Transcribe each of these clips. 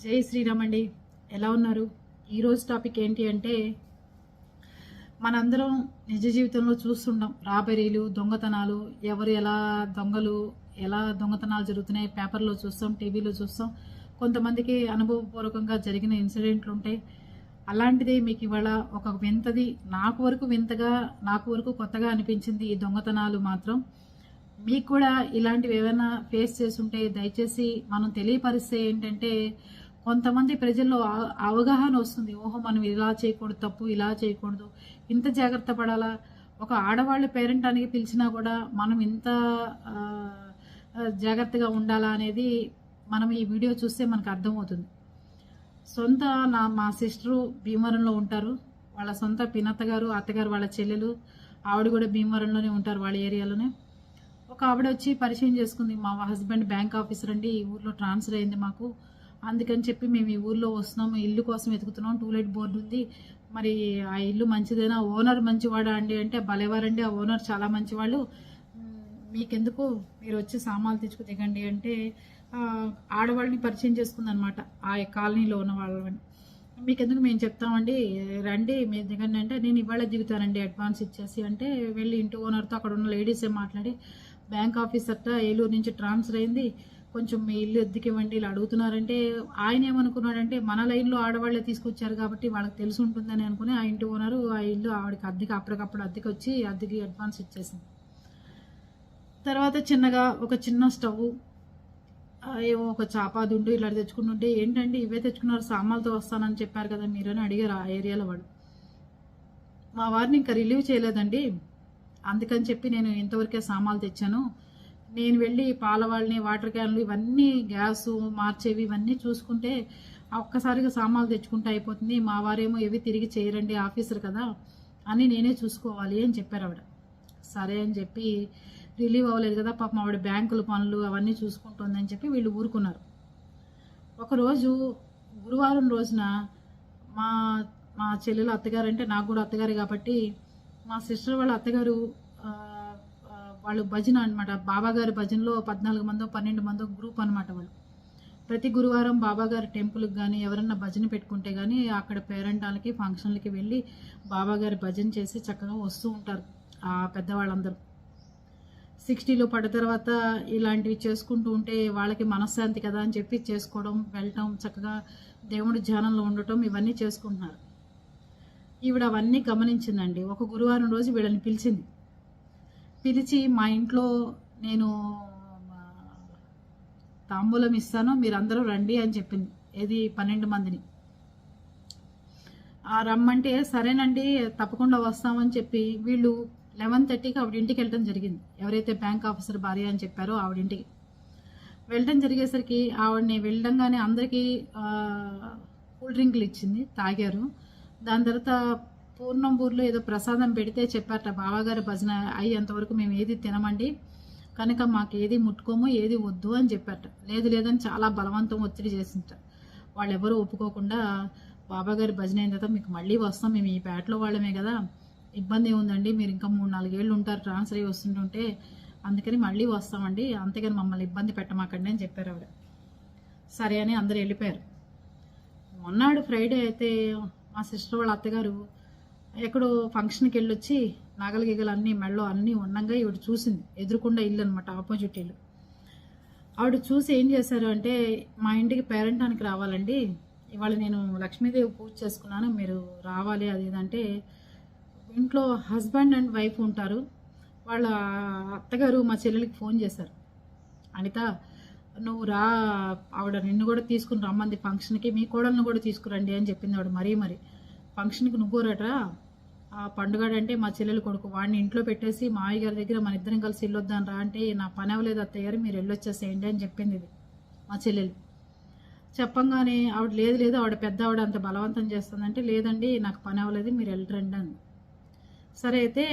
జై శ్రీరామ్ అండి. ఎలా ఉన్నారు? ఈరోజు టాపిక్ ఏంటి అంటే, మనందరం నిజ జీవితంలో చూస్తుంటాం రాబరీలు, దొంగతనాలు, ఎవరు ఎలా దొంగతనాలు జరుగుతున్నాయి పేపర్లో చూస్తాం, టీవీలో చూస్తాం. కొంతమందికి అనుభవపూర్వకంగా జరిగిన ఇన్సిడెంట్లు ఉంటాయి. అలాంటిదే మీకు ఇవాళ ఒక వింతది, నాకు వరకు కొత్తగా అనిపించింది ఈ దొంగతనాలు మాత్రం. మీకు కూడా ఇలాంటివి ఏమైనా ఫేస్ చేస్తుంటే దయచేసి మనం తెలియపరిస్తే ఏంటంటే కొంతమంది ప్రజల్లో అవగాహన వస్తుంది. ఓహో, మనం ఇలా చేయకూడదు, తప్పు ఇలా చేయకూడదు, ఇంత జాగ్రత్త పడాలా, ఒక ఆడవాళ్ళు పేరెంటానికి పిలిచినా కూడా మనం ఇంత జాగ్రత్తగా ఉండాలా అనేది మనం ఈ వీడియో చూస్తే మనకు అర్థమవుతుంది. మా సిస్టరు భీమవరంలో ఉంటారు. వాళ్ళ సొంత పినత్త గారు, అత్తగారు, వాళ్ళ చెల్లెలు, ఆవిడ కూడా భీమవరంలోనే ఉంటారు, వాళ్ళ ఏరియాలోనే. ఒక ఆవిడ వచ్చి పరిచయం చేసుకుంది. మా హస్బెండ్ బ్యాంక్ ఆఫీసర్ అండి, ఈ ఊర్లో ట్రాన్స్ఫర్ అయింది మాకు, అందుకని చెప్పి మేము ఈ ఊర్లో వస్తున్నాము, ఇల్లు కోసం వెతుకుతున్నాం, టూలెట్ బోర్డు ఉంది, మరి ఆ ఇల్లు మంచిదేనా, ఓనర్ మంచివాడా అండి అంటే, భలేవారండి, ఆ ఓనర్ చాలా మంచివాళ్ళు, మీకెందుకు, మీరు వచ్చి సామాన్లు తెచ్చుకు దిగండి అంటే ఆడవాళ్ళని పరిచయం చేసుకుందనమాట, ఆ కాలనీలో ఉన్న వాళ్ళని. మీకెందుకు, మేము చెప్తామండి, రండి మీరు దిగండి అంటే, నేను ఇవాళ దిగుతానండి అడ్వాన్స్ ఇచ్చేసి అంటే, వెళ్ళి ఇంటి ఓనర్తో అక్కడ ఉన్న లేడీసే మాట్లాడి, బ్యాంక్ ఆఫీసర్తో ఏలూరు నుంచి ట్రాన్స్ఫర్ అయింది, కొంచెం మీ ఇల్లు ఎద్దుకివ్వండి ఇలా అడుగుతున్నారంటే, ఆయన ఏమనుకున్నాడంటే మన లైన్లో ఆడవాళ్ళే తీసుకొచ్చారు కాబట్టి వాళ్ళకి తెలిసి ఉంటుందని అనుకుని ఆ ఇంటి ఓనరు ఆ ఇల్లు ఆవిడకి అప్పటికప్పుడు అద్దెకి వచ్చి అద్దెకి అడ్వాన్స్ ఇచ్చేసింది. తర్వాత చిన్నగా ఒక చిన్న స్టవ్, ఏమో ఒక చాపాదుండు ఇలా తెచ్చుకుంటుంటే, ఏంటంటే ఇవే తెచ్చుకున్నారు, సామాన్లతో వస్తానని చెప్పారు కదా మీరు అని అడిగారు ఆ ఏరియాలో వాడు. మా వారిని ఇంకా రిలీవ్ చేయలేదండి, అందుకని చెప్పి నేను ఇంతవరకే సామాన్లు తెచ్చాను, నేను వెళ్ళి పాల వాళ్ళని, వాటర్ క్యాన్లు, ఇవన్నీ గ్యాసు మార్చేవి ఇవన్నీ చూసుకుంటే ఒక్కసారిగా సామాన్లు తెచ్చుకుంటే అయిపోతుంది, మా వారేమో ఏవి తిరిగి చేయరండి ఆఫీసర్ కదా అని నేనే చూసుకోవాలి అని చెప్పారు ఆవిడ. సరే అని చెప్పి, రిలీవ్ అవ్వలేదు కదా పాపం, ఆవిడ బ్యాంకుల పనులు అవన్నీ చూసుకుంటుందని చెప్పి వీళ్ళు ఊరుకున్నారు. ఒకరోజు గురువారం రోజున మా మా చెల్లెలు అత్తగారు, అంటే నాకు కూడా అత్తగారు కాబట్టి, మా సిస్టర్ వాళ్ళ అత్తగారు వాళ్ళు భజన అనమాట, బాబాగారి భజనలో 14 మందో 12 మందో గ్రూప్ అనమాట వాళ్ళు. ప్రతి గురువారం బాబాగారి టెంపుల్కి కానీ ఎవరన్నా భజన పెట్టుకుంటే కానీ అక్కడ పేరెంటాలకి ఫంక్షన్లకి వెళ్ళి బాబాగారి భజన చేసి చక్కగా వస్తూ ఉంటారు ఆ పెద్దవాళ్ళందరూ. 60లో పడ్డ తర్వాత ఇలాంటివి చేసుకుంటూ ఉంటే వాళ్ళకి మనశ్శాంతి కదా అని చెప్పి చేసుకోవడం, వెళ్ళటం, చక్కగా దేవుడి ధ్యానంలో ఉండటం ఇవన్నీ చేసుకుంటున్నారు. ఈవిడ అవన్నీ గమనించిందండి. ఒక గురువారం రోజు వీళ్ళని పిలిచి మా ఇంట్లో నేను తాంబూలం ఇస్తాను, మీరందరూ రండి అని చెప్పింది. ఏది 12 మందిని రమ్మంటే, సరేనండి తప్పకుండా వస్తామని చెప్పి వీళ్ళు 11:30కి ఆవిడ ఇంటికి వెళ్ళటం జరిగింది. ఎవరైతే బ్యాంక్ ఆఫీసర్ భార్య అని చెప్పారో ఆవిడ ఇంటికి వెళ్ళటం జరిగేసరికి ఆవిడని వెళ్ళంగానే అందరికీ కూల్ డ్రింక్లు ఇచ్చింది, తాగారు. దాని తర్వాత పూర్ణంపూర్లో ఏదో ప్రసాదం పెడితే చెప్పారట, బాబాగారి భజన అయ్యేంతవరకు మేము ఏది తినమండి, కనుక మాకు ఏది ముట్టుకోము, ఏది వద్దు అని చెప్పారట. లేదని చాలా బలవంతం ఒత్తిడి చేసింట. వాళ్ళు ఎవరు ఒప్పుకోకుండా, బాబాగారి భజన అయిన తర్వాత మీకు మళ్ళీ వస్తాం, మేము ఈ పేటలో వాళ్ళమే కదా, ఇబ్బంది ఏముందండి, మీరు ఇంకా 3-4 ఏళ్ళు ఉంటారు ట్రాన్స్ఫర్ అయ్యి వస్తుంటుంటే, అందుకని మళ్ళీ వస్తామండి, అంతేగాని మమ్మల్ని ఇబ్బంది పెట్టమాకండి అని చెప్పారు ఆవిడ. సరే అని అందరు వెళ్ళిపోయారు. మొన్నాడు ఫ్రైడే అయితే మా సిస్టర్ వాళ్ళ అత్తగారు ఎక్కడో ఫంక్షన్కి వెళ్ళొచ్చి నగలు గిగలు అన్నీ మెళ్ళో అన్నీ ఉండగా ఈవిడ చూసింది. ఎదురుకుండా ఇల్లు అనమాట, ఆపోజిట్ ఇల్లు. ఆవిడ చూసి ఏం చేశారు అంటే, మా ఇంటికి పేరెంటానికి రావాలండి, ఇవాళ నేను లక్ష్మీదేవి పూజ చేసుకున్నాను, మీరు రావాలి అది ఇదంటే, ఇంట్లో హస్బెండ్ అండ్ వైఫ్ ఉంటారు. వాళ్ళ అత్తగారు మా చెల్లెలికి ఫోన్ చేశారు, అనిత నువ్వు రా, ఆవిడ నిన్ను కూడా తీసుకుని రమ్మంది ఫంక్షన్కి, మీ కోడలను కూడా తీసుకురండి అని చెప్పింది ఆవిడ. మరీ ఫంక్షన్కి నువ్వు రట్రా, ఆ పండుగడంటే మా చెల్లెలు కొడుకు, వాడిని ఇంట్లో పెట్టేసి మావయ్య గారి దగ్గర మన ఇద్దరం కలిసి వెళ్ళొద్దాను రా అంటే, నా పని అవ్వలేదు అత్తయ్య గారు, మీరు వెళ్ళొచ్చేసేయండి అని చెప్పింది ఇది మా చెల్లెలు. చెప్పంగానే ఆవిడ లేదు ఆవిడ పెద్ద ఆవిడ అంత బలవంతం చేస్తుందంటే, లేదండి నాకు పని అవ్వలేదు, మీరు వెళ్ళరండి అని. సరే అయితే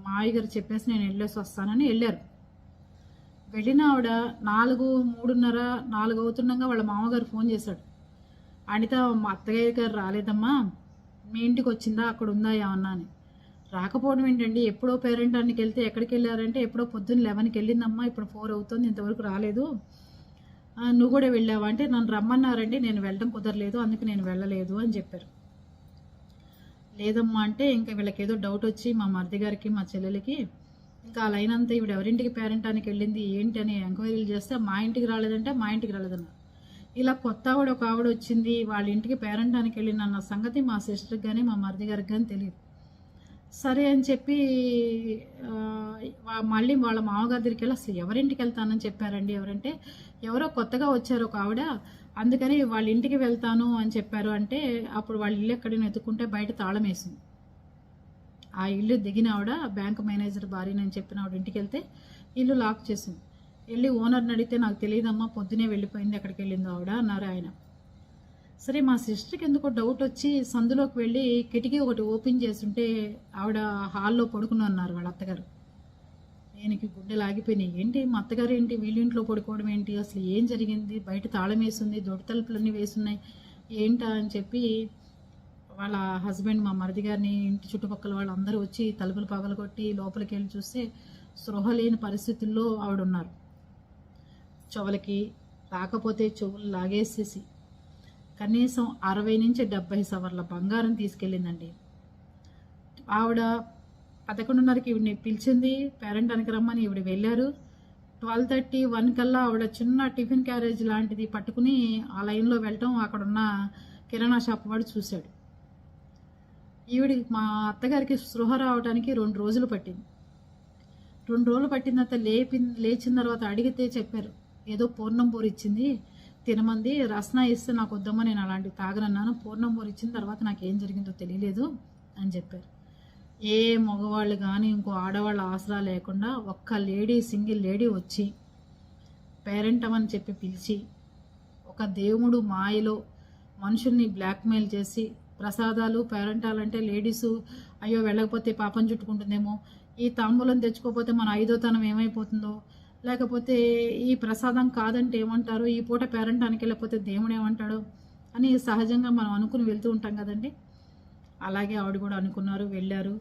మావయ్య గారు చెప్పేసి నేను వెళ్ళేసి వస్తానని వెళ్ళారు. వెళ్ళిన ఆవిడ 4 అవుతుండగా వాళ్ళ మామగారు ఫోన్ చేశాడు, అనిత మా అత్తయ్య గారు రాలేదమ్మా, మీ ఇంటికి వచ్చిందా, అక్కడ ఉందా ఏమన్నా అని. రాకపోవడం ఏంటండి, ఎప్పుడో పేరెంటానికి వెళ్తే ఎక్కడికి వెళ్ళారంటే, ఎప్పుడో పొద్దున్న 11కి వెళ్ళిందమ్మా, ఇప్పుడు 4 అవుతుంది, ఇంతవరకు రాలేదు, నువ్వు కూడా వెళ్ళావా అంటే నన్ను రమ్మన్నారండి, నేను వెళ్ళడం కుదరలేదు, అందుకు నేను వెళ్ళలేదు అని చెప్పారు. లేదమ్మా అంటే ఇంకా వీళ్ళకి ఏదో డౌట్ వచ్చి మా మరిది గారికి మా చెల్లెలకి ఇంకా ఆ లైన్ అంతా ఈవిడ ఎవరింటికి పేరెంటానికి వెళ్ళింది ఏంటి అని ఎంక్వైరీలు చేస్తే మా ఇంటికి రాలేదంటే మా ఇంటికి రాలేదన్నారు. ఇలా కొత్త ఒక ఆవిడ వచ్చింది వాళ్ళ ఇంటికి పేరెంటానికి వెళ్ళిన అన్న సంగతి మా సిస్టర్కి కానీ మా మరిది గారికి కానీ తెలియదు. సరే అని చెప్పి మళ్ళీ వాళ్ళ మామగారి దగ్గరికి వెళ్ళి అసలు ఎవరింటికి వెళ్తానని చెప్పారండి. ఎవరంటే ఎవరో కొత్తగా వచ్చారు ఒక ఆవిడ, అందుకని వాళ్ళ ఇంటికి వెళ్తాను అని చెప్పారు. అంటే అప్పుడు వాళ్ళ ఇల్లు ఎక్కడైనా ఎత్తుకుంటే బయట తాళం వేసింది. ఆ ఇల్లు దిగిన ఆవిడ బ్యాంక్ మేనేజర్ భార్యనని చెప్పిన ఆవిడ ఇంటికి వెళ్తే ఇల్లు లాక్ చేసింది. వెళ్ళి ఓనర్ని అడిగితే నాకు తెలియదమ్మా, పొద్దునే వెళ్ళిపోయింది, ఎక్కడికి వెళ్ళిందో ఆవిడ అన్నారు ఆయన. సరే మా సిస్టర్కి ఎందుకో డౌట్ వచ్చి సందులోకి వెళ్ళి కిటికీ ఒకటి ఓపెన్ చేస్తుంటే ఆవిడ హాల్లో పడుకుని ఉన్నారు వాళ్ళ అత్తగారు. ఆయనకి గుండెలు ఆగిపోయినాయి. ఏంటి మా అత్తగారు ఏంటి వీళ్ళింట్లో పడుకోవడం ఏంటి, అసలు ఏం జరిగింది, బయట తాళం వేసింది, దొడ్డి తలుపులన్నీ వేసున్నాయి ఏంటా అని చెప్పి వాళ్ళ హస్బెండ్ మా మరిది గారిని ఇంటి చుట్టుపక్కల వాళ్ళందరూ వచ్చి తలుపులు పగలగొట్టి లోపలికి వెళ్ళి చూస్తే స్పృహ లేని పరిస్థితుల్లో ఆవిడ ఉన్నారు. చెవులకి రాకపోతే చెవులు లాగేసేసి కనీసం 60 నుంచి 70 సవర్ల బంగారం తీసుకెళ్ళిందండి. ఆవిడ 11:30కి ఈవిడిని పిలిచింది పేరెంటానికి రమ్మని. ఈవిడ వెళ్ళారు. 12:30, 1 కల్లా ఆవిడ చిన్న టిఫిన్ క్యారేజ్ లాంటిది పట్టుకుని ఆ లైన్లో వెళ్ళటం అక్కడున్న కిరాణా షాప్ వాడు చూశాడు. ఈవిడి మా అత్తగారికి స్పృహ రావడానికి 2 రోజులు పట్టింది. 2 రోజులు పట్టిన తర్వాత లేచిన తర్వాత అడిగితే చెప్పారు ఏదో పూర్ణంపూరి ఇచ్చింది తినమంది, రసన ఇస్తే నాకు వద్దమ్మా, నేను అలాంటివి తాగనన్నాను, పూర్ణంపూరి ఇచ్చిన తర్వాత నాకు ఏం జరిగిందో తెలియలేదు అని చెప్పారు. ఏ మగవాళ్ళు కానీ ఇంకో ఆడవాళ్ళ ఆసరా లేకుండా ఒక్క సింగిల్ లేడీ వచ్చి పేరెంటం అని చెప్పి పిలిచి ఒక దేవుడు మాయలో మనుషుల్ని బ్లాక్మెయిల్ చేసి ప్రసాదాలు పేరెంటాలంటే లేడీసు అయ్యో వెళ్ళకపోతే పాపం చుట్టుకుంటుందేమో, ఈ తాంబూలం తెచ్చుకోకపోతే మన 5వ తనం ఏమైపోతుందో, లేకపోతే ఈ ప్రసాదం కాదంటే ఏమంటారు, ఈ పూట పేరెంటానికి వెళ్ళకపోతే దేవుడు ఏమంటాడో అని సహజంగా మనం అనుకుని వెళ్తూ ఉంటాం కదండి. అలాగే ఆవిడ కూడా అనుకున్నారు, వెళ్ళారు.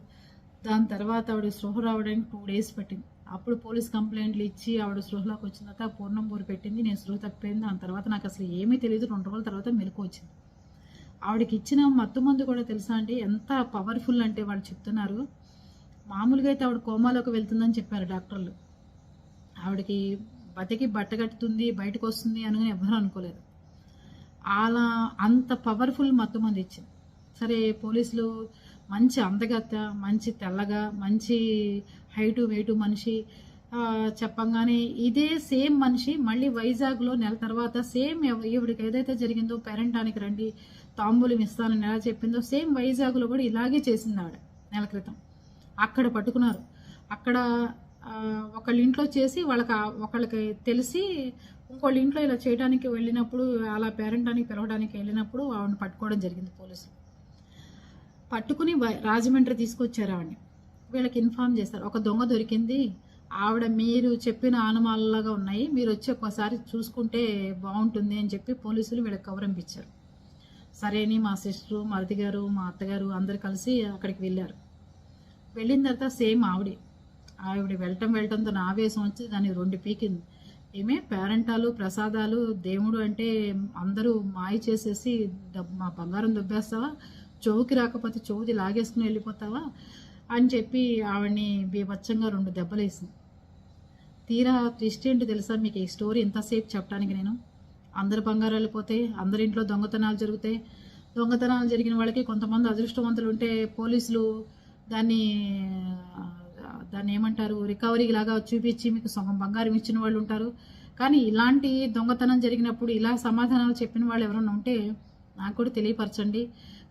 దాని తర్వాత ఆవిడ స్పృహ రావడానికి 2 డేస్ పట్టింది. అప్పుడు పోలీస్ కంప్లైంట్లు ఇచ్చి ఆవిడ స్పృహలోకి వచ్చిన తర్వాత పూర్ణంపూరి పెట్టింది, నేను స్పృహ తప్పిపోయింది. దాని తర్వాత నాకు అసలు ఏమీ తెలియదు. 2 రోజుల తర్వాత మెలకు వచ్చింది. ఆవిడకి ఇచ్చిన మత్తు మందు కూడా తెలుసా అండి ఎంత పవర్ఫుల్ అంటే వాళ్ళు చెప్తున్నారు. మామూలుగా అయితే ఆవిడ కోమాలోకి వెళ్తుందని చెప్పారు డాక్టర్లు. ఆవిడకి బతికి బట్టగట్టుతుంది, బయటకు వస్తుంది అని ఎవరు అనుకోలేదు. అలా అంత పవర్ఫుల్ మత్తు మంది ఇచ్చింది. సరే పోలీసులు మంచి అందగత్త, మంచి తెల్లగా, మంచి హైటు వెయిటు మనిషి చెప్పంగానే ఇదే సేమ్ మనిషి మళ్ళీ వైజాగ్లో నెల తర్వాత సేమ్ ఈవిడికి ఏదైతే జరిగిందో పేరెంటానికి రండి తాంబూలం ఇస్తానని ఎలా చెప్పిందో సేమ్ వైజాగ్లో కూడా ఇలాగే చేసింది ఆవిడ నెల క్రితం. అక్కడ పట్టుకున్నారు. అక్కడ ఒకళ్ళ ఇంట్లో చేసి ఒకళ్ళకి తెలిసి ఇంకోళ్ళ ఇంట్లో ఇలా చేయడానికి వెళ్ళినప్పుడు, అలా పేరెంటానికి పిలవడానికి వెళ్ళినప్పుడు ఆవిడని పట్టుకోవడం జరిగింది పోలీసులు. పట్టుకుని రాజమండ్రి తీసుకొచ్చారు ఆవిడని. వీళ్ళకి ఇన్ఫార్మ్ చేస్తారు ఒక దొంగ దొరికింది, ఆవిడ మీరు చెప్పిన ఆనమాలలాగా ఉన్నాయి, మీరు వచ్చి ఒక్కసారి చూసుకుంటే బాగుంటుంది అని చెప్పి పోలీసులు వీళ్ళకి కవరింపించారు. సరే అని మా సిస్టరు, మరిది గారు, మా అత్తగారు అందరు కలిసి అక్కడికి వెళ్ళారు. వెళ్ళిన తర్వాత సేమ్ ఆవిడ వెళ్ళటంతో నా ఆవేశం వచ్చి దాన్ని 2 పీకింది. ఏమే పేరెంటాలు ప్రసాదాలు దేవుడు అంటే అందరూ మాయ చేసేసి మా బంగారం దొబ్బేస్తావా, చెవుకి రాకపోతే చెవుది లాగేసుకుని వెళ్ళిపోతావా అని చెప్పి ఆవిడని బీభత్సంగా 2 దెబ్బలు వేసింది. తీరా ట్విస్ట్ ఏంటి తెలుసా మీకు ఈ స్టోరీ ఇంతసేపు చెప్పడానికి? నేను అందరు బంగారాలు వెళ్ళిపోతాయి, అందరింట్లో దొంగతనాలు జరుగుతాయి, దొంగతనాలు జరిగిన వాళ్ళకి కొంతమంది అదృష్టవంతులు ఉంటే పోలీసులు దాన్ని ఏమంటారు రికవరీ లాగా చూపించి మీకు సగం బంగారం ఇచ్చిన వాళ్ళు ఉంటారు. కానీ ఇలాంటి దొంగతనం జరిగినప్పుడు ఇలా సమాధానాలు చెప్పిన వాళ్ళు ఎవరైనా ఉంటే నాకు కూడా తెలియపరచండి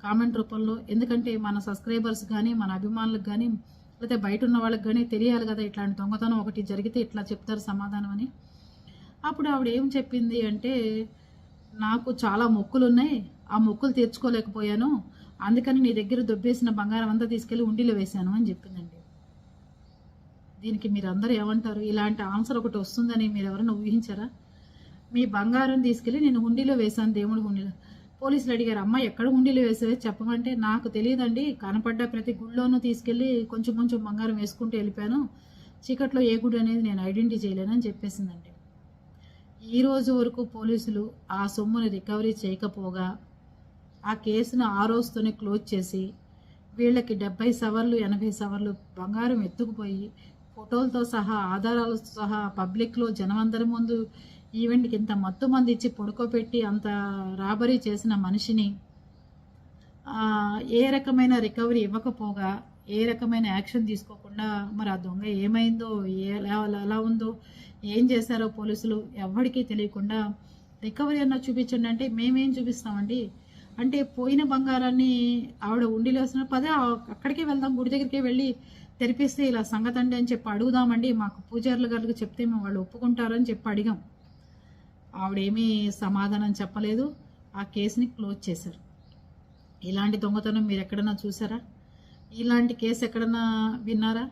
కామెంట్ రూపంలో. ఎందుకంటే మన సబ్స్క్రైబర్స్ కానీ మన అభిమానులకు కానీ లేకపోతే బయట ఉన్న వాళ్ళకి కానీ తెలియాలి కదా ఇట్లాంటి దొంగతనం ఒకటి జరిగితే ఇట్లా చెప్తారు సమాధానం అని. అప్పుడు ఆవిడ ఏం చెప్పింది అంటే నాకు చాలా మొక్కులు ఉన్నాయి, ఆ మొక్కులు తీర్చుకోలేకపోయాను, అందుకని నీ దగ్గర దొబ్బేసిన బంగారం అంతా తీసుకెళ్ళి ఉండిలో వేశాను అని చెప్పిందండి. దీనికి మీరందరూ ఏమంటారు? ఇలాంటి ఆన్సర్ ఒకటి వస్తుందని మీరు ఎవరైనా ఊహించారా? మీ బంగారం తీసుకెళ్ళి నేను హుండీలో వేశాను, దేవుడి హుండీలో. పోలీసులు అడిగారు అమ్మ ఎక్కడ హుండీలో వేసావే చెప్పమంటే నాకు తెలియదండి, కనపడ్డ ప్రతి గుడిలోనూ తీసుకెళ్ళి కొంచెం కొంచెం బంగారం వేసుకుంటూ వెళ్ళిపోయాను, చీకట్లో ఏ గుడి అనేది నేను ఐడెంటిఫై చేయలేనని చెప్పేసిందండి. ఈ రోజు వరకు పోలీసులు ఆ సొమ్ముని రికవరీ చేయకపోగా ఆ కేసును ఆ రోజుతోనే క్లోజ్ చేసి వీళ్ళకి 70 సవర్లు 80 సవర్లు బంగారం ఎత్తుకుపోయి ఫోటోలతో సహా ఆధారాలతో సహా పబ్లిక్లో జనమందరి ముందు ఈవెంట్కి ఇంత మత్తు మంది ఇచ్చి పడుకోబెట్టి అంత రాబరీ చేసిన మనిషిని ఏ రకమైన రికవరీ ఇవ్వకపోగా ఏ రకమైన యాక్షన్ తీసుకోకుండా మరి ఆ దొంగ ఏమైందో ఎలా ఉందో ఏం చేశారో పోలీసులు ఎవరికీ తెలియకుండా రికవరీ అన్న చూపించండి అంటే మేమేం చూపిస్తామండి అంటే పోయిన బంగారాన్ని ఆవిడ ఉండిలో వేసిన పదే అక్కడికే వెళ్దాం, గుడి దగ్గరికే వెళ్ళి తెరిపిస్తే ఇలా సంగతి అండి అని చెప్పి అడుగుదామండి, మాకు పూజారుల గారికి చెప్తే మేము వాళ్ళు ఒప్పుకుంటారని చెప్పి అడిగాం. ఆవిడేమీ సమాధానం చెప్పలేదు, ఆ కేసుని క్లోజ్ చేశారు. ఇలాంటి దొంగతనం మీరు ఎక్కడన్నా చూసారా? ఇలాంటి కేసు ఎక్కడన్నా విన్నారా?